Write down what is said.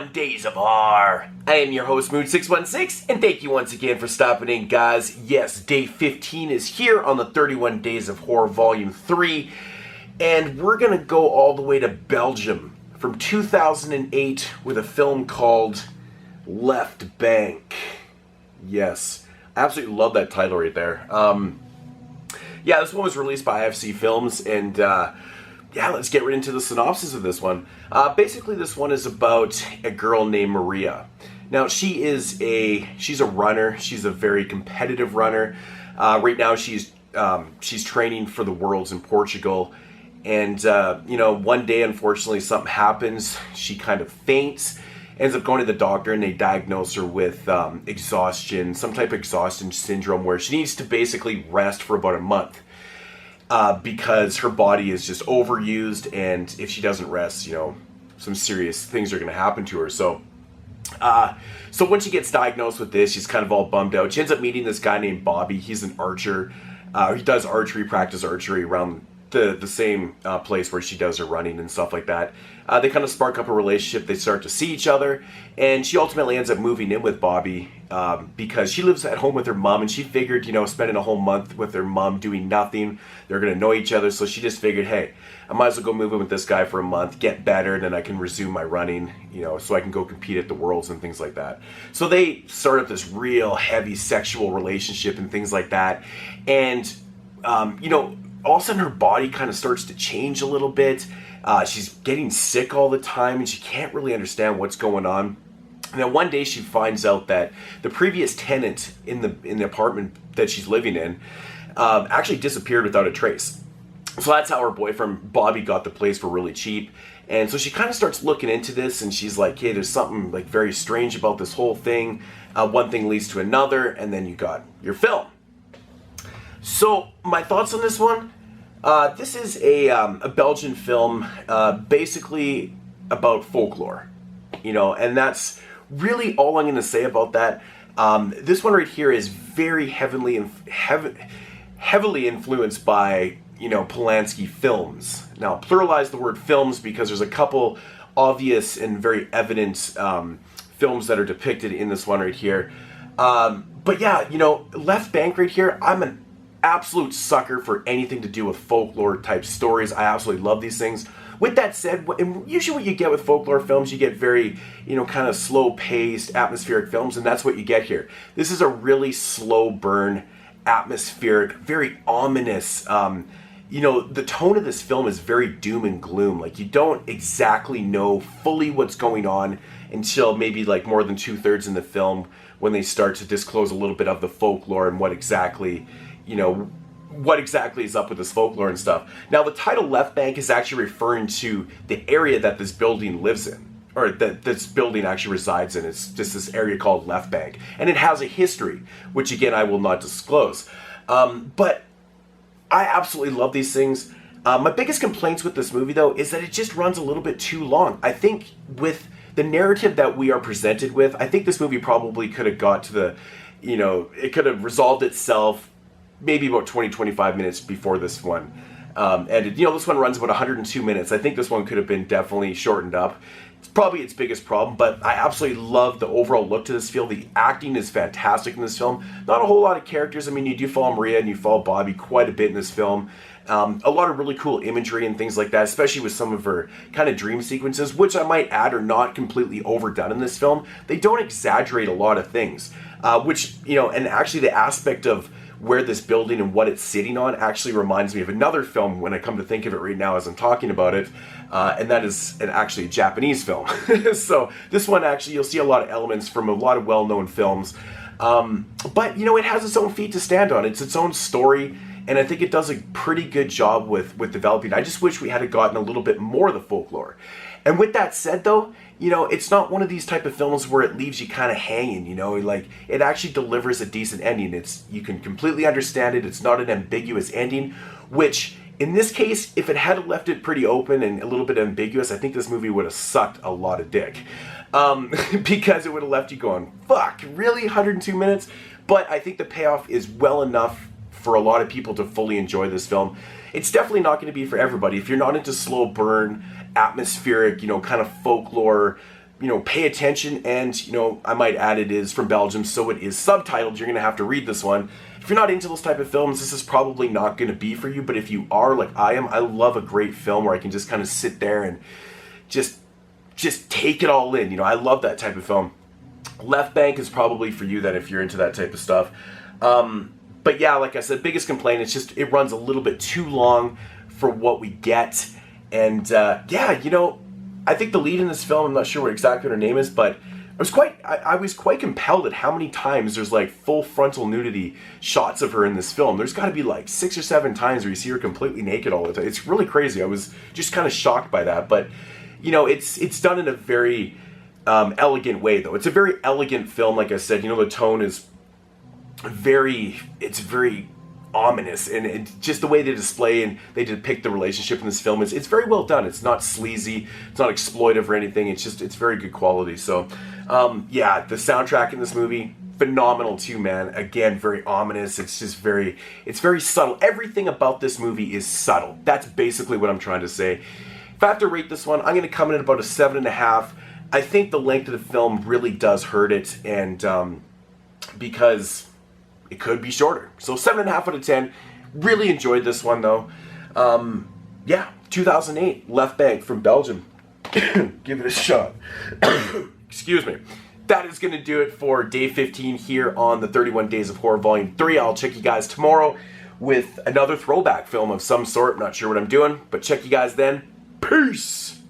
31 Days of Horror. I am your host, Moon616, and thank you once again for stopping in, guys. Yes, day 15 is here on the 31 Days of Horror Volume 3, and we're going to go all the way to Belgium from 2008 with a film called Left Bank. Yes, I absolutely love that title right there. Yeah, this one was released by IFC Films, and yeah, let's get right into the synopsis of this one. Basically, this one is about a girl named Maria. Now, she's a runner. She's a very competitive runner. Right now, she's training for the Worlds in Portugal. And, one day, unfortunately, something happens. She kind of faints, ends up going to the doctor, and they diagnose her with exhaustion, some type of exhaustion syndrome, where she needs to basically rest for about a month. Because her body is just overused, and if she doesn't rest, some serious things are going to happen to her. So when she gets diagnosed with this, she's kind of all bummed out. She ends up meeting this guy named Bobby. He's an archer. He does practice archery around the same place where she does her running and stuff like that. They kind of spark up a relationship. They start to see each other, and she ultimately ends up moving in with Bobby because she lives at home with her mom, and she figured, spending a whole month with her mom doing nothing, they're going to annoy each other. So she just figured, hey, I might as well go move in with this guy for a month, get better, and then I can resume my running, so I can go compete at the Worlds and things like that. So they start up this real heavy sexual relationship and things like that, and all of a sudden her body kind of starts to change a little bit. She's getting sick all the time, and she can't really understand what's going on. And then one day she finds out that the previous tenant in the apartment that she's living in actually disappeared without a trace. So that's how her boyfriend Bobby got the place for really cheap. And so she kind of starts looking into this, and she's like, hey, there's something like very strange about this whole thing. One thing leads to another, and then you got your film. So my thoughts on this one. This is a Belgian film, basically about folklore, and that's really all I'm going to say about that. This one right here is very heavily influenced by, Polanski films. Now, pluralize the word films because there's a couple obvious and very evident films that are depicted in this one right here. But yeah, Left Bank right here, I'm an absolute sucker for anything to do with folklore type stories. I absolutely love these things. With that said, usually what you get with folklore films, you get very, kind of slow-paced, atmospheric films, and that's what you get here. This is a really slow burn, atmospheric, very ominous. The tone of this film is very doom and gloom. Like, you don't exactly know fully what's going on until maybe like more than 2/3 in the film, when they start to disclose a little bit of the folklore and what exactly is up with this folklore and stuff. Now, the title Left Bank is actually referring to the area that this building lives in, or that this building actually resides in. It's just this area called Left Bank, and it has a history, which again I will not disclose. But I absolutely love these things. My biggest complaints with this movie, though, is that it just runs a little bit too long. I think with the narrative that we are presented with, I think this movie probably could have got to the, it could have resolved itself maybe about 20-25 minutes before this one ended. This one runs about 102 minutes. I think this one could have been definitely shortened up. It's probably its biggest problem, but I absolutely love the overall look to this film. The acting is fantastic in this film. Not a whole lot of characters. I mean, you do follow Maria and you follow Bobby quite a bit in this film. A lot of really cool imagery and things like that, especially with some of her kind of dream sequences, which I might add are not completely overdone in this film. They don't exaggerate a lot of things, and actually the aspect of where this building and what it's sitting on actually reminds me of another film when I come to think of it right now as I'm talking about it, and that is actually a Japanese film. So this one actually, you'll see a lot of elements from a lot of well-known films, but it has its own feet to stand on. It's its own story, and I think it does a pretty good job with developing. I just wish we had gotten a little bit more of the folklore. And with that said, though, it's not one of these type of films where it leaves you kind of hanging, like it actually delivers a decent ending. You can completely understand it. It's not an ambiguous ending, which in this case, if it had left it pretty open and a little bit ambiguous, I think this movie would have sucked a lot of dick. Because it would have left you going, fuck, really? 102 minutes? But I think the payoff is well enough for a lot of people to fully enjoy this film. It's definitely not going to be for everybody. If you're not into slow burn, atmospheric, kind of folklore, pay attention, and, I might add it is from Belgium, so it is subtitled. You're going to have to read this one. If you're not into those type of films, this is probably not going to be for you, but if you are, like I am, I love a great film where I can just kind of sit there and just take it all in. I love that type of film. Left Bank is probably for you then if you're into that type of stuff. But yeah, like I said, biggest complaint, it's just it runs a little bit too long for what we get. And yeah, I think the lead in this film, I'm not sure what exactly her name is, but I was quite compelled at how many times there's like full frontal nudity shots of her in this film. There's got to be like 6 or 7 times where you see her completely naked all the time. It's really crazy. I was just kind of shocked by that. But it's done in a very elegant way, though. It's a very elegant film. Like I said, the tone is very ominous, and just the way they display and they depict the relationship in this film it's very well done. It's not sleazy, it's not exploitive or anything. It's very good quality. So yeah, the soundtrack in this movie, phenomenal too, man. Again, very ominous. It's very subtle. Everything about this movie is subtle. That's basically what I'm trying to say. If I have to rate this one, I'm going to come in at about a 7.5. I think the length of the film really does hurt it, and because it could be shorter. So 7.5 out of 10. Really enjoyed this one, though. Yeah, 2008, Left Bank from Belgium. Give it a shot. Excuse me. That is going to do it for day 15 here on the 31 Days of Horror Volume 3. I'll check you guys tomorrow with another throwback film of some sort. Not sure what I'm doing, but check you guys then. Peace!